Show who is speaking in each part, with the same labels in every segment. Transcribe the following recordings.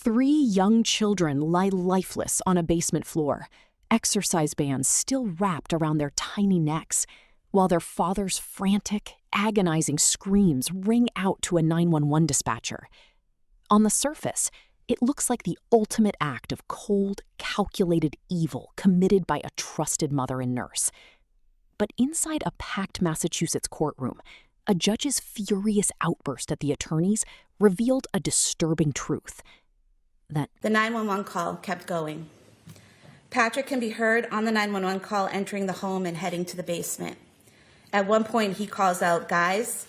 Speaker 1: 3 young children lie lifeless on a basement floor, exercise bands still wrapped around their tiny necks, while their father's frantic, agonizing screams ring out to a 911 dispatcher. On the surface, it looks like the ultimate act of cold, calculated evil committed by a trusted mother and nurse. But inside a packed Massachusetts courtroom, a judge's furious outburst at the attorneys revealed a disturbing truth. That
Speaker 2: the 911 call kept going. Patrick can be heard on the 911 call entering the home and heading to the basement. At one point, he calls out, "Guys."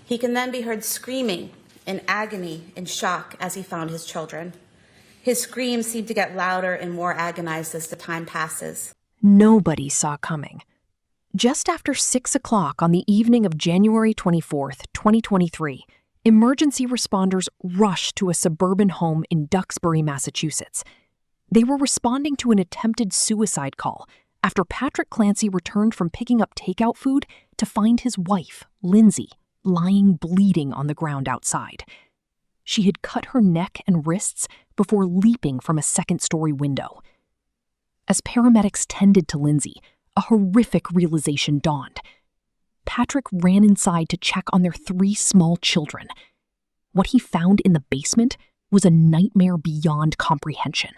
Speaker 2: He can then be heard screaming in agony and shock as he found his children. His screams seem to get louder and more agonized as the time passes.
Speaker 1: Nobody saw coming. Just after 6 o'clock on the evening of January 24th, 2023, emergency responders rushed to a suburban home in Duxbury, Massachusetts. They were responding to an attempted suicide call after Patrick Clancy returned from picking up takeout food to find his wife, Lindsay, lying bleeding on the ground outside. She had cut her neck and wrists before leaping from a second-story window. As paramedics tended to Lindsay, a horrific realization dawned. Patrick ran inside to check on their 3 small children. What he found in the basement was a nightmare beyond comprehension.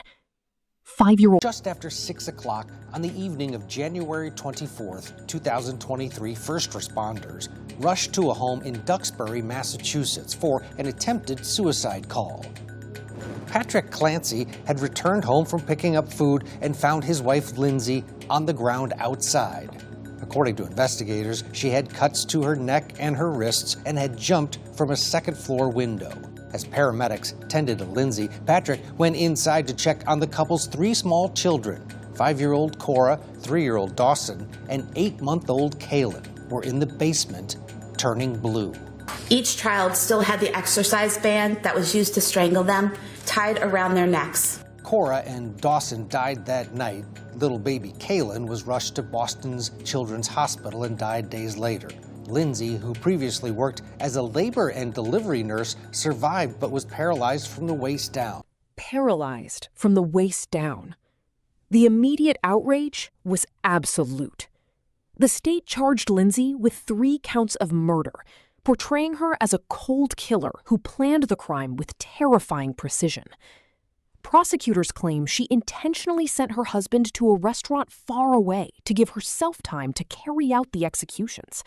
Speaker 1: 5-year-old.
Speaker 3: Just after 6 o'clock on the evening of January 24th, 2023, first responders rushed to a home in Duxbury, Massachusetts for an attempted suicide call. Patrick Clancy had returned home from picking up food and found his wife Lindsay on the ground outside. According to investigators, she had cuts to her neck and her wrists and had jumped from a second-floor window. As paramedics tended to Lindsay, Patrick went inside to check on the couple's 3 small children. 5-year-old Kora, 3-year-old Dawson, and 8-month-old Kalin were in the basement, turning blue.
Speaker 2: Each child still had the exercise band that was used to strangle them tied around their necks.
Speaker 3: Kora and Dawson died that night. Little baby Kalin was rushed to Boston's Children's Hospital and died days later. Lindsay, who previously worked as a labor and delivery nurse, survived but was paralyzed from the waist down.
Speaker 1: Paralyzed from the waist down. The immediate outrage was absolute. The state charged Lindsay with 3 counts of murder, portraying her as a cold killer who planned the crime with terrifying precision. Prosecutors claim she intentionally sent her husband to a restaurant far away to give herself time to carry out the executions,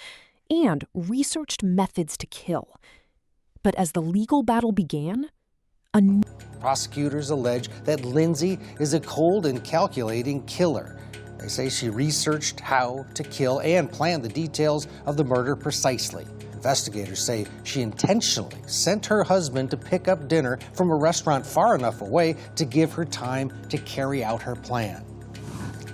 Speaker 1: and researched methods to kill. But as the legal battle began,
Speaker 3: prosecutors allege that Lindsay is a cold and calculating killer. They say she researched how to kill and planned the details of the murder precisely. Investigators say she intentionally sent her husband to pick up dinner from a restaurant far enough away to give her time to carry out her plan.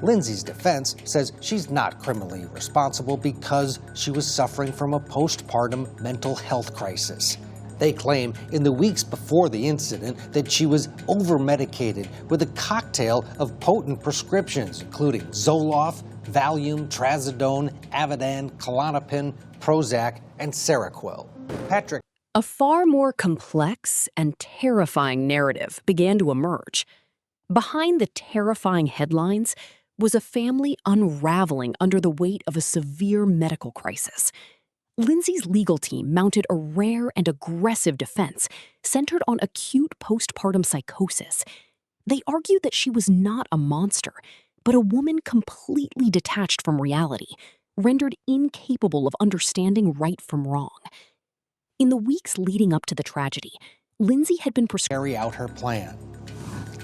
Speaker 3: Lindsay's defense says she's not criminally responsible because she was suffering from a postpartum mental health crisis. They claim in the weeks before the incident that she was overmedicated with a cocktail of potent prescriptions, including Zoloft, Valium, Trazodone, Ativan, Klonopin, Prozac, and Seroquel. Patrick.
Speaker 1: A far more complex and terrifying narrative began to emerge. Behind the terrifying headlines was a family unraveling under the weight of a severe medical crisis. Lindsay's legal team mounted a rare and aggressive defense centered on acute postpartum psychosis. They argued that she was not a monster, but a woman completely detached from reality, rendered incapable of understanding right from wrong. In the weeks leading up to the tragedy, Lindsay had been prescribed
Speaker 3: carry out her plan.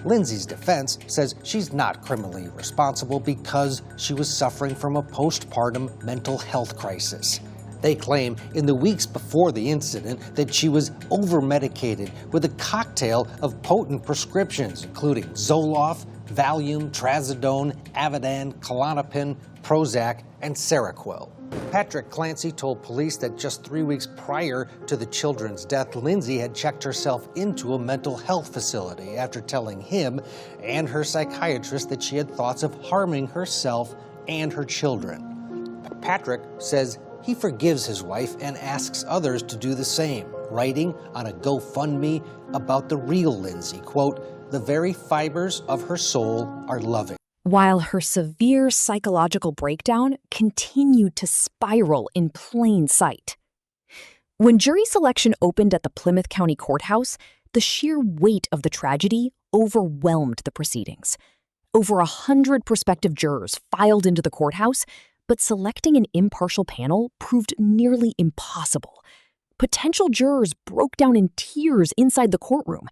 Speaker 3: Lindsay's defense says she's not criminally responsible because she was suffering from a postpartum mental health crisis. They claim in the weeks before the incident that she was overmedicated with a cocktail of potent prescriptions, including Zoloft, Valium, Trazodone, Ativan, Klonopin, Prozac, and Seroquel. Patrick Clancy told police that just 3 weeks prior to the children's death, Lindsay had checked herself into a mental health facility after telling him and her psychiatrist that she had thoughts of harming herself and her children. Patrick says he forgives his wife and asks others to do the same. writing on a GoFundMe about the real Lindsay. Quote, "The very fibers of her soul are loving."
Speaker 1: While her severe psychological breakdown continued to spiral in plain sight. When jury selection opened at the Plymouth County Courthouse, the sheer weight of the tragedy overwhelmed the proceedings. Over 100 prospective jurors filed into the courthouse, but selecting an impartial panel proved nearly impossible. Potential jurors broke down in tears inside the courtroom,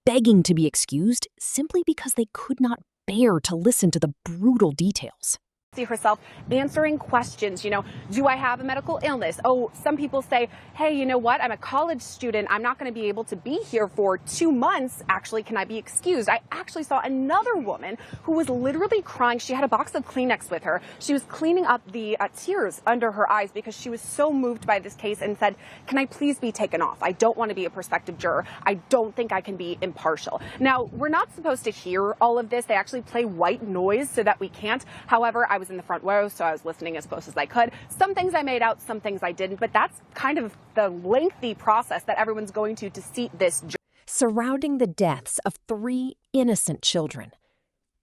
Speaker 1: begging to be excused simply because they could not bear to listen to the brutal details.
Speaker 4: See herself answering questions, do I have a medical illness? Oh, some people say, hey, you know what? I'm a college student. I'm not going to be able to be here for 2 months. Actually, can I be excused? I actually saw another woman who was literally crying. She had a box of Kleenex with her. She was cleaning up the tears under her eyes because she was so moved by this case and said, can I please be taken off? I don't want to be a prospective juror. I don't think I can be impartial. Now, we're not supposed to hear all of this. They actually play white noise so that we can't. However, I was in the front row, so I was listening as close as I could. Some things I made out, some things I didn't, but that's kind of the lengthy process that everyone's going to seat this jury.
Speaker 1: Surrounding the deaths of 3 innocent children.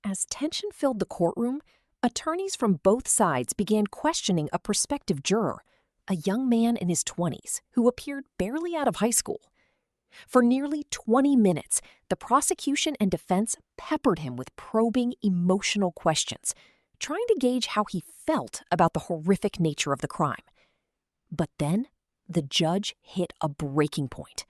Speaker 1: As tension filled the courtroom, attorneys from both sides began questioning a prospective juror, a young man in his 20s who appeared barely out of high school. For nearly 20 minutes, the prosecution and defense peppered him with probing, emotional questions, trying to gauge how he felt about the horrific nature of the crime. But then, the judge hit a breaking point.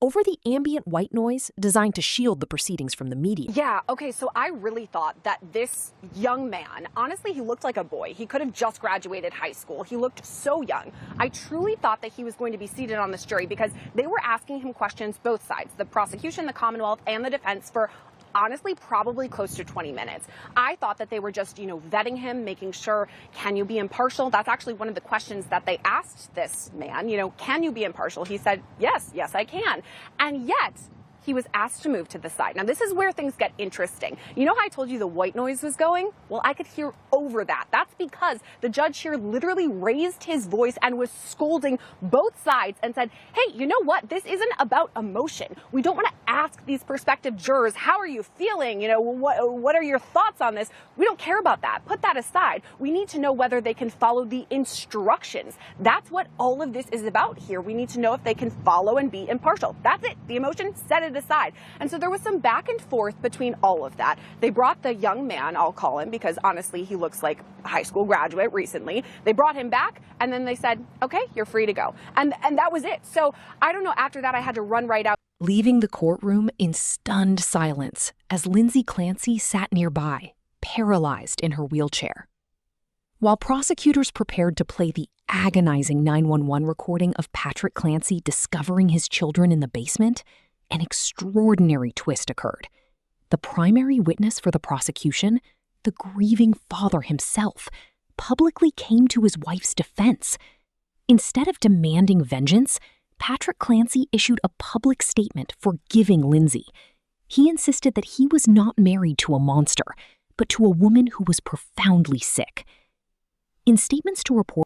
Speaker 1: Over the ambient white noise designed to shield the proceedings from the media.
Speaker 4: Yeah, okay, so I really thought that this young man, honestly, he looked like a boy. He could have just graduated high school. He looked so young. I truly thought that he was going to be seated on this jury because they were asking him questions, both sides, the prosecution, the Commonwealth, and the defense, for honestly, probably close to 20 minutes. I thought that they were just, vetting him, making sure, can you be impartial? That's actually one of the questions that they asked this man, can you be impartial? He said, yes, I can. And yet, he was asked to move to the side. Now, this is where things get interesting. You know how I told you the white noise was going? Well, I could hear over that. That's because the judge here literally raised his voice and was scolding both sides and said, hey, you know what? This isn't about emotion. We don't want to ask these prospective jurors, how are you feeling? What are your thoughts on this? We don't care about that. Put that aside. We need to know whether they can follow the instructions. That's what all of this is about here. We need to know if they can follow and be impartial. That's it. The emotion, set it aside. And so there was some back and forth between all of that. They brought the young man, I'll call him, because honestly, he looks like a high school graduate recently. They brought him back and then they said, okay, you're free to go. And that was it. So I don't know, after that, I had to run right out.
Speaker 1: Leaving the courtroom in stunned silence as Lindsay Clancy sat nearby, paralyzed in her wheelchair. While prosecutors prepared to play the agonizing 911 recording of Patrick Clancy discovering his children in the basement, an extraordinary twist occurred. The primary witness for the prosecution, the grieving father himself, publicly came to his wife's defense. Instead of demanding vengeance, Patrick Clancy issued a public statement forgiving Lindsay. He insisted that he was not married to a monster, but to a woman who was profoundly sick. In statements to reporters,